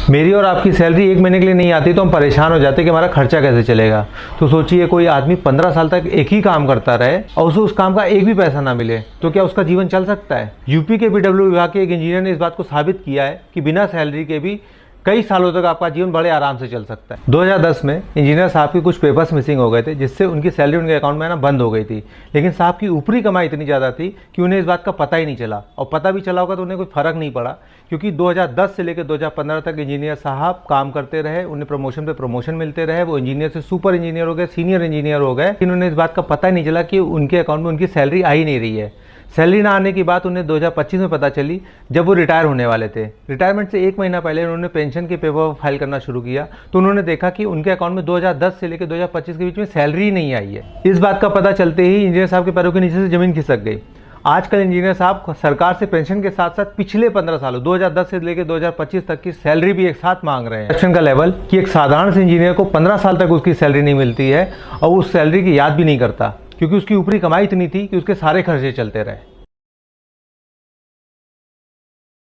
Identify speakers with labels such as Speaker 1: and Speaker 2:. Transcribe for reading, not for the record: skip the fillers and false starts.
Speaker 1: मेरी और आपकी सैलरी एक महीने के लिए नहीं आती तो हम परेशान हो जाते कि हमारा खर्चा कैसे चलेगा। तो सोचिए कोई आदमी 15 साल तक एक ही काम करता रहे और उसे उस काम का एक भी पैसा ना मिले तो क्या उसका जीवन चल सकता है? यूपी के पीडब्ल्यू विभाग के एक इंजीनियर ने इस बात को साबित किया है कि बिना सैलरी के भी कई सालों तक आपका जीवन बड़े आराम से चल सकता है। 2010 में इंजीनियर साहब के कुछ पेपर्स मिसिंग हो गए थे जिससे उनकी सैलरी उनके अकाउंट में आना बंद हो गई थी। लेकिन साहब की ऊपरी कमाई इतनी ज़्यादा थी कि उन्हें इस बात का पता ही नहीं चला, और पता भी चला होगा तो उन्हें कोई फ़र्क नहीं पड़ा, क्योंकि 2010 से लेकर 2015 तक इंजीनियर साहब काम करते रहे, उन्हें प्रमोशन पे प्रमोशन मिलते रहे, वो इंजीनियर से सुपर इंजीनियर हो गए, सीनियर इंजीनियर हो गए। लेकिन उन्हें इस बात का पता ही नहीं चला कि उनके अकाउंट में उनकी सैलरी आ ही नहीं रही है। सैलरी ना आने की बात उन्हें 2025 में पता चली जब वो रिटायर होने वाले थे। रिटायरमेंट से एक महीना पहले उन्होंने पेंशन के पेपर फाइल करना शुरू किया तो उन्होंने देखा कि उनके अकाउंट में 2010 से लेकर 2025 के बीच में सैलरी ही नहीं आई है। इस बात का पता चलते ही इंजीनियर साहब के पैरों के नीचे से ज़मीन खिसक गई। आजकल इंजीनियर साहब सरकार से पेंशन के साथ साथ पिछले 15 सालों 2010 से लेकर 2025 तक की सैलरी भी एक साथ मांग रहे हैं। पेंशन का लेवल कि एक साधारण से इंजीनियर को 15 साल तक उसकी सैलरी नहीं मिलती है और उस सैलरी की याद भी नहीं करता, क्योंकि उसकी ऊपरी कमाई इतनी थी कि उसके सारे खर्चे चलते रहे।